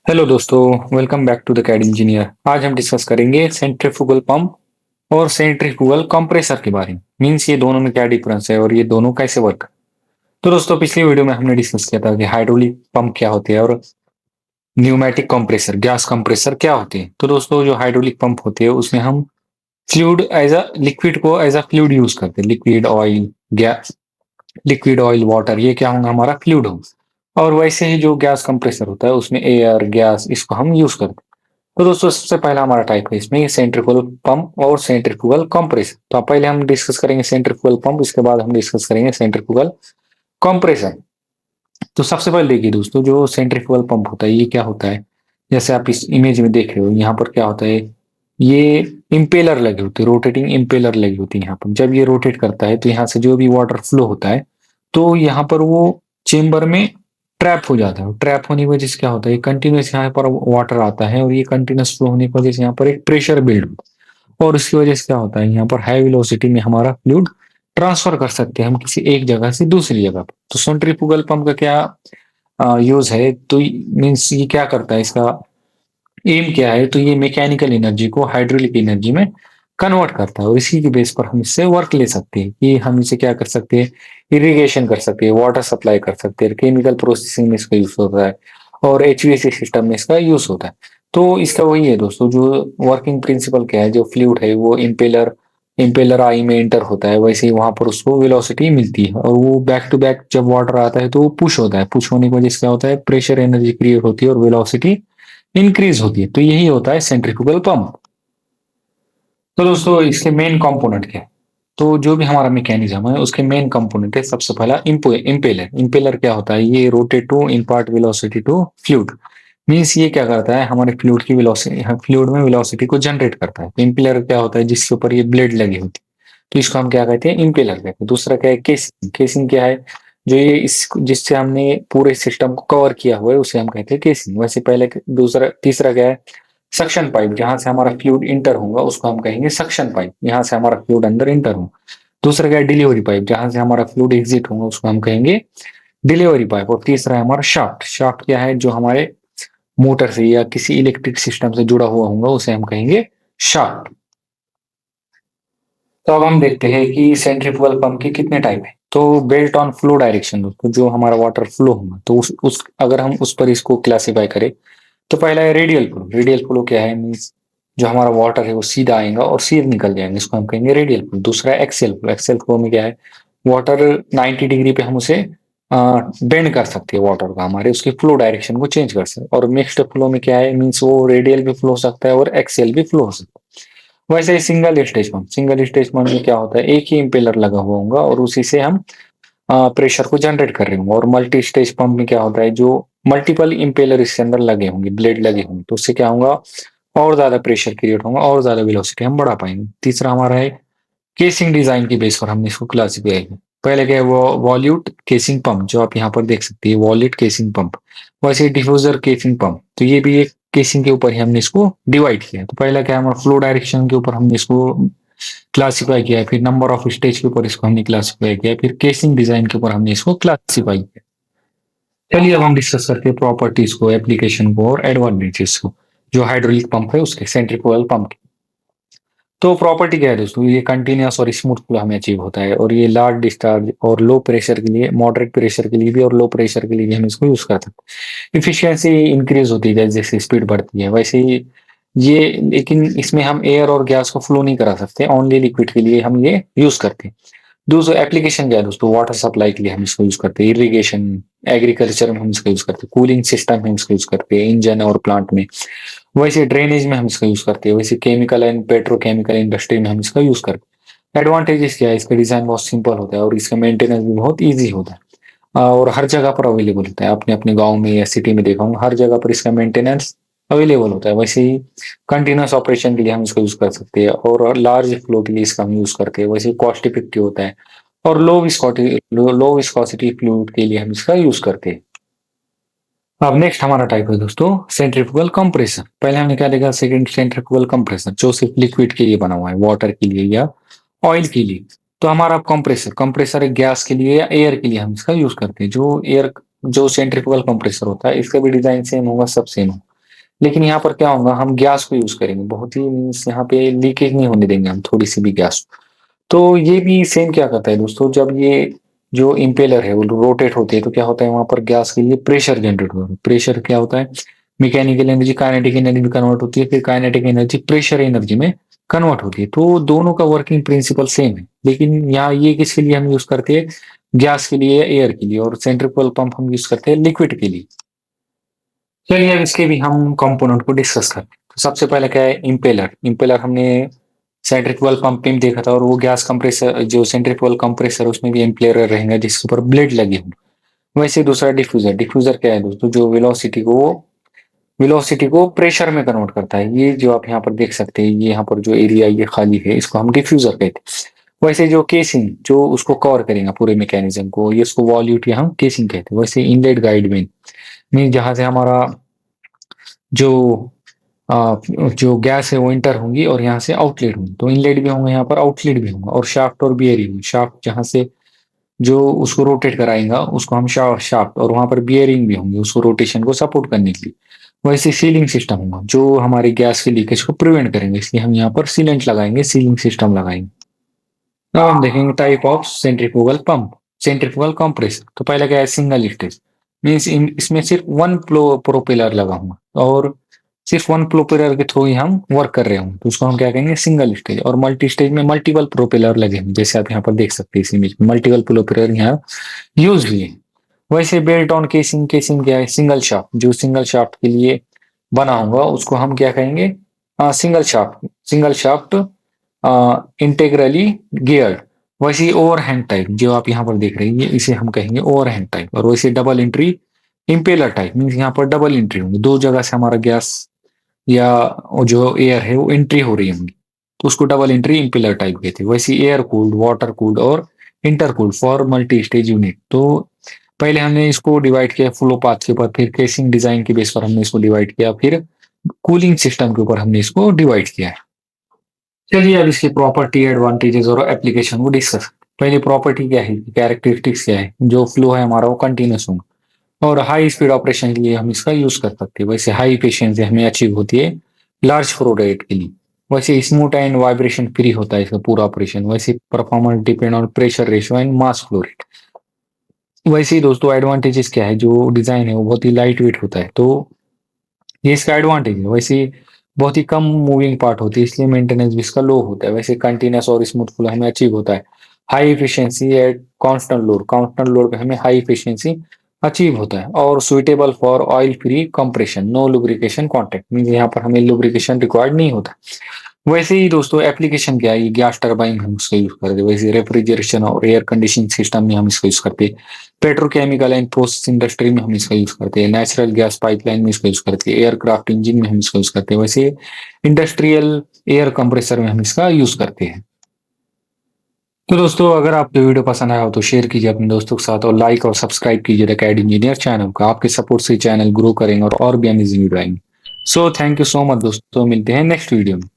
Hello दोस्तों, welcome back to the CAD engineer. आज हम डिस्कस करेंगे सेंट्रीफ्यूगल पंप और सेंट्रीफ्यूगल कंप्रेसर के बारे में। मींस ये दोनों में क्या डिफरेंस है और ये दोनों कैसे वर्क। तो दोस्तों, पिछली वीडियो में हमने डिस्कस किया था कि हाइड्रोलिक पंप क्या होते हैं और न्यूमेटिक कंप्रेसर, गैस कंप्रेसर क्या होते हैं। तो दोस्तों, जो हाइड्रोलिक पंप होते हैं उसमें हम फ्लूइड एज अ लिक्विड को एज अ फ्लूइड यूज करते हैं। Liquid oil, gas, liquid oil, water, ये क्या होगा, हमारा फ्लूइड होगा। और वैसे ही जो गैस कंप्रेसर होता है उसमें एयर, गैस, इसको हम यूज करते हैं। तो दोस्तों, सबसे पहला हमारा टाइप है इसमें सेंट्रीफ्यूगल पंप और सेंट्रीफ्यूगल कंप्रेसर। तो पहले हम डिस्कस करेंगे सेंट्रीफ्यूगल पंप, इसके बाद हम डिस्कस करेंगे सेंट्रीफ्यूगल कंप्रेसर। तो सबसे पहले देखिए दोस्तों, जो सेंट्रीफ्यूगल पंप होता है ये क्या होता है। जैसे आप इस इमेज में देख रहे हो, यहाँ पर क्या होता है, ये इम्पेलर लगे होते हैं, रोटेटिंग इम्पेलर लगी होती है। यहाँ पर जब ये रोटेट करता है तो यहाँ से जो भी वाटर फ्लो होता है तो यहाँ पर वो चेम्बर में ट्रैप हो जाता है। ट्रैप होने की वजह से क्या होता है, कंटिन्यूस यहाँ पर वाटर आता है और ये कंटिन्यूस फ्लो होने की वजह से यहाँ पर एक प्रेशर बिल्ड होता है। और उसकी वजह से क्या होता है, यहाँ पर हाई वेलोसिटी में हमारा फ्लूइड ट्रांसफर कर सकते हैं हम किसी एक जगह से दूसरी जगह पर। तो सेंट्रीफ्यूगल पंप का क्या यूज है, तो मीन्स ये क्या करता है, इसका एम क्या है, तो ये मैकेनिकल एनर्जी को हाइड्रोलिक एनर्जी में कन्वर्ट करता है। और इसी के बेस पर हम इससे वर्क ले सकते हैं कि हम इसे क्या कर सकते हैं, इरिगेशन कर सकते हैं, वाटर सप्लाई कर सकते हैं, केमिकल प्रोसेसिंग में इसका यूज होता है और एचवीएसी सिस्टम में इसका यूज होता है। तो इसका वही है दोस्तों, जो वर्किंग प्रिंसिपल क्या है, जो फ्लूइड है वो इम्पेलर इम्पेलर आई में एंटर होता है, वैसे ही वहां पर उसको वेलोसिटी मिलती है और वो बैक टू बैक जब वाटर आता है तो वो पुश होता है। पुश होने की वजह से क्या होता है, प्रेशर एनर्जी क्रिएट होती है और वेलोसिटी इंक्रीज होती है। तो यही होता है सेंट्रीफ्यूगल पंप। तो दोस्तों, इसके मेन कंपोनेंट क्या है, तो जो भी हमारा मैकेनिज्म है उसके मेन कंपोनेंट है सबसे पहला इम्पेलर। इम्पेलर क्या होता है, ये rotate to impart velocity to fluid. Means ये क्या करता है, हमारे फ्लूइड की वेलोसिटी, फ्लूइड में वेलोसिटी को जनरेट करता है। तो इम्पेलर क्या होता है, जिसके ऊपर ये ब्लेड लगी होती है, तो इसको हम क्या कहते हैं, इम्पेलर कहते हैं। दूसरा क्या है, केसिंग। केसिंग क्या है, जो ये इस जिससे हमने पूरे सिस्टम को कवर किया हुआ है उसे हम कहते हैं केसिंग। वैसे पहले दूसरा तीसरा क्या है, सक्शन पाइप। जहां से हमारा फ्लूइड इंटर होगा उसको हम कहेंगे सक्शन पाइप, यहाँ से हमारा फ्लूइड अंदर इंटर होगा। दूसरा क्या है, डिलीवरी पाइप। जहां से हमारा फ्लूइड एग्जिट होगा उसको हम कहेंगे डिलीवरी पाइप। और तीसरा है हमारा शाफ्ट। शाफ्ट क्या है, जो हमारे मोटर से या किसी इलेक्ट्रिक सिस्टम से जुड़ा हुआ होगा उसे हम कहेंगे शाफ्ट। तो अब हम देखते हैं कि सेंट्रीफ्यूगल पंप के कितने टाइप है। तो बेल्ट ऑन फ्लो डायरेक्शन, तो जो हमारा वाटर फ्लो होगा तो उस अगर हम उस पर इसको क्लासिफाई करें तो पहला है रेडियल फ्लो। रेडियल फ्लो क्या है, मीन्स जो हमारा वाटर है वो सीधा आएगा और सीधे निकल जाएंगे, इसको हम कहेंगे रेडियल फ्लो। दूसरा है एक्सियल फ्लो। एक्सियल फ्लो में क्या है, वाटर 90 डिग्री पे हम उसे बेंड कर सकते हैं, वाटर का हमारे उसकी फ्लो डायरेक्शन को चेंज कर सकते हैं। और मिक्स्ड फ्लो में क्या है, मीन्स वो रेडियल भी फ्लो हो सकता है और एक्सियल भी फ्लो हो सकता है। वैसे ही single stage pump. Single stage pump में क्या होता है, एक ही इम्पेलर लगा हुआ होगा और उसी से हम प्रेशर को जनरेट कर रहे होंगे। और मल्टी स्टेज पंप में क्या होता है, जो मल्टीपल इम्पेलर इसके अंदर लगे होंगे, ब्लेड लगे होंगे, तो उससे क्या होगा, और ज्यादा प्रेशर क्रिएट होगा और ज्यादा वेलोसिटी हम बढ़ा पाएंगे। तीसरा हमारा है केसिंग डिजाइन की बेस पर हमने इसको क्लासिफाई किया। पहले क्या है, वो वॉल्यूट केसिंग पंप, जो आप यहाँ पर देख सकते हैं, वॉल्यूट केसिंग पंप। वैसे डिफ्यूजर केसिंग पंप, तो ये भी एक केसिंग के ऊपर ही हमने इसको डिवाइड किया। तो पहला क्या है, हमारा फ्लो डायरेक्शन के ऊपर हमने इसको क्लासिफाई किया है, फिर नंबर ऑफ स्टेज के ऊपर इसको हमने क्लासिफाई किया है, फिर केसिंग डिजाइन के ऊपर हमने इसको क्लासिफाई किया। चलिए अब हम डिस्कस करते हैं प्रॉपर्टीज को, एप्लीकेशन को और एडवांटेजेस को, जो हाइड्रोलिक पंप है उसके, सेंट्रीफ्यूगल पंप के। तो प्रॉपर्टी क्या है दोस्तों, ये कंटिन्यूअस और स्मूथ फ्लो हमें अचीव होता है और ये लार्ज डिस्चार्ज और लो प्रेशर के लिए, मॉडरेट प्रेशर के लिए भी और लो प्रेशर के लिए भी हम इसको यूज कर सकते हैं। इफिशियंसी इंक्रीज होती है जैसे स्पीड बढ़ती है, वैसे ही ये, लेकिन इसमें हम एयर और गैस को फ्लो नहीं करा सकते, ओनली लिक्विड के लिए हम ये यूज करते हैं। दूसरा एप्लीकेशन क्या है दोस्तों, वाटर सप्लाई के लिए हम इसको यूज करते हैं, इरिगेशन, एग्रीकल्चर में हम इसका यूज करते हैं, कूलिंग सिस्टम में हम इसका यूज करते हैं, इंजन और प्लांट में। वैसे ड्रेनेज में हम इसका यूज करते हैं, वैसे केमिकल एंड पेट्रोकेमिकल इंडस्ट्री में हम इसका यूज करते हैं। एडवांटेजेस क्या है, इसका डिजाइन बहुत सिंपल होता है और इसका मेंटेनेंस भी बहुत ईजी होता है और हर जगह पर अवेलेबल होता है। आपने अपने गाँव में या सिटी में देखा होगा, हर जगह पर इसका मेंटेनेंस अवेलेबल होता है। वैसे ही कंटिन्यूस ऑपरेशन के लिए हम इसका यूज कर सकते हैं और लार्ज फ्लो के लिए इसका हम यूज करते हैं। वैसे कॉस्ट इफेक्टिव होता है और लो विस्कोसिटी फ्लूइड के लिए हम इसका यूज करते हैं। अब नेक्स्ट हमारा टाइप है दोस्तों सेंट्रीफ्यूगल कंप्रेसर। पहले हमने क्या देखा, सेकंड सेंट्रीफ्यूगल कंप्रेसर, जो सिर्फ लिक्विड के लिए बना हुआ है, वाटर के लिए या ऑयल के लिए। तो हमारा कंप्रेसर, कंप्रेसर एक गैस के लिए या एयर के लिए हम इसका यूज करते हैं। जो सेंट्रीफ्यूगल कंप्रेसर होता है इसका भी डिजाइन सेम होगा, सब सेम होगा। लेकिन यहाँ पर क्या होगा, हम गैस को यूज करेंगे बहुत ही, मीन्स यहाँ पे लीकेज नहीं होने देंगे हम थोड़ी सी भी गैस। तो ये भी सेम क्या करता है दोस्तों, जब ये जो इम्पेलर है वो रोटेट होती है तो क्या होता है, वहां पर गैस के लिए प्रेशर जनरेट होता है। प्रेशर क्या होता है, मैकेनिकल एनर्जी काइनेटिक एनर्जी में कन्वर्ट होती है, फिर काइनेटिक एनर्जी प्रेशर एनर्जी में कन्वर्ट होती है। तो दोनों का वर्किंग प्रिंसिपल सेम है, लेकिन यहाँ ये किसके लिए हम यूज करते हैं, गैस के लिए, एयर के लिए, और सेंट्रिफुगल पंप हम यूज करते हैं लिक्विड के लिए। चलिए अब इसके भी हम कंपोनेंट को डिस्कस करते हैं। तो सबसे पहले क्या है, इम्पेलर। इम्पेलर हमने सेंट्रिफुगल पंप में भी देखा था, और वो गैस कंप्रेसर, जो सेंट्रिफुगल कंप्रेसर उसमें भी इम्पेलर रहेगा जिसके ऊपर ब्लेड लगे होंगे। वैसे दूसरा डिफ्यूजर। डिफ्यूजर क्या है दोस्तों, जो वेलोसिटी को प्रेशर में कन्वर्ट करता है। ये जो आप यहाँ पर देख सकते हैं, ये यहाँ पर जो एरिया ये खाली है, इसको हम डिफ्यूजर कहते हैं। वैसे जो केसिंग, जो उसको कवर करेगा पूरे मैकेनिज्म को, ये उसको वॉल्यूट या हम केसिंग कहते हैं। वैसे इनलेट गाइड मीन जहां से हमारा जो जो गैस है वो इंटर होंगी और यहाँ से आउटलेट होंगी। तो इनलेट भी होंगे यहाँ पर, आउटलेट भी होंगे। और शाफ्ट और बियरिंग, शाफ्ट जहाँ से जो उसको रोटेट कराएगा उसको हम शाफ्ट, और वहां पर बियरिंग भी होंगे उसको रोटेशन को सपोर्ट करने के लिए। वैसे सीलिंग सिस्टम होगा जो हमारी गैस के लीकेज को प्रिवेंट करेंगे, इसलिए हम यहाँ पर सीलेंट लगाएंगे, सीलिंग सिस्टम लगाएंगे। अब हम देखेंगे type of centrifugal pump, centrifugal compressor. तो पहले क्या है, सिंगल स्टेज, मीन्स इसमें सिर्फ वन प्रोपेलर लगा हुआ और सिर्फ वन प्रोपेलर के थ्रू ही हम वर्क कर रहे होंगे, तो उसको हम क्या कहेंगे, सिंगल स्टेज। और मल्टी स्टेज में मल्टीपल प्रोपेलर लगे होंगे, जैसे आप यहाँ पर देख सकते हैं इस इमेज में मल्टीपल प्रोपेलर यहाँ यूज हुए हैं। वैसे बेल्ट ऑन केसिंग, केसिंग क्या है, सिंगल शाफ्ट। जो सिंगल शाफ्ट के लिए बना होगा उसको हम क्या कहेंगे, सिंगल शाफ्ट इंटेग्रली गियर्ड। वैसे ओवरहैंग टाइप जो आप यहाँ पर देख रहे हैं, इसे हम कहेंगे ओवरहैंग टाइप। और वैसे double entry impeller type, means यहाँ पर डबल एंट्री होंगी, दो जगह से हमारा गैस या जो एयर है वो एंट्री हो रही होंगी, तो उसको डबल एंट्री इम्पेलर टाइप कहते हैं। वैसे एयर कूल्ड, वाटर कूल्ड और inter cooled for multi stage unit. तो पहले हमने इसको डिवाइड किया फ्लो पाथ के ऊपर, फिर केसिंग डिजाइन के बेस पर हमने इसको डिवाइड किया, फिर कूलिंग सिस्टम के ऊपर हमने इसको डिवाइड किया है। चलिए अब इसकी प्रॉपर्टी, एडवांटेजेस और एप्लीकेशन को डिस्कस। पहले प्रॉपर्टी क्या है, कैरेक्टरिस्टिक्स क्या है, जो फ्लो है हमारा वो कंटिन्यूस होगा, और हाई स्पीड ऑपरेशन के लिए हम इसका यूज कर सकते हैं। वैसे हाई एफिशिएंसी हमें अचीव होती है लार्ज फ्लो रेट के लिए। वैसे स्मूथ एंड वाइब्रेशन फ्री होता है इसका पूरा ऑपरेशन। वैसे performance depend on pressure ratio and mass flow rate. वैसे ही दोस्तों एडवांटेजेस क्या है, जो डिजाइन है वो बहुत ही लाइट वेट होता है, तो ये इसका एडवांटेज है। वैसे बहुत ही कम मूविंग पार्ट होती है, इसलिए मेंटेनेंस भी इसका लो होता है। वैसे कंटिन्यूस और स्मूथ फ्लो हमें अचीव होता है। High efficiency at constant load पे हमें हाई एफिशिएंसी अचीव होता है। और suitable for oil free compression, no lubrication contact, mean यहाँ पर हमें लुब्रिकेशन रिक्वायर्ड नहीं होता। वैसे ही दोस्तों एप्लीकेशन क्या है, ये गैस टरबाइन हम इसका यूज करते हैं। वैसे रेफ्रिजरेशन और एयर कंडीशनिंग सिस्टम में हम इसका यूज करते हैं। पेट्रोकेमिकल एंड प्रोसेस इंडस्ट्री में हम इसका यूज करते हैं। नेचुरल गैस पाइपलाइन में इसका यूज करते हैं। एयरक्राफ्ट इंजन में हम इसका यूज करते हैं। वैसे इंडस्ट्रियल एयर कंप्रेसर में हम इसका यूज करते हैं। तो दोस्तों अगर आपको वीडियो पसंद आया हो तो शेयर कीजिए अपने दोस्तों के साथ, और लाइक और सब्सक्राइब कीजिए द कैड इंजीनियर चैनल को। आपके सपोर्ट से चैनल ग्रो करेंगे और भी अमेजिंग वीडियो आएंगे। So thank you so much दोस्तों, मिलते हैं नेक्स्ट वीडियो में।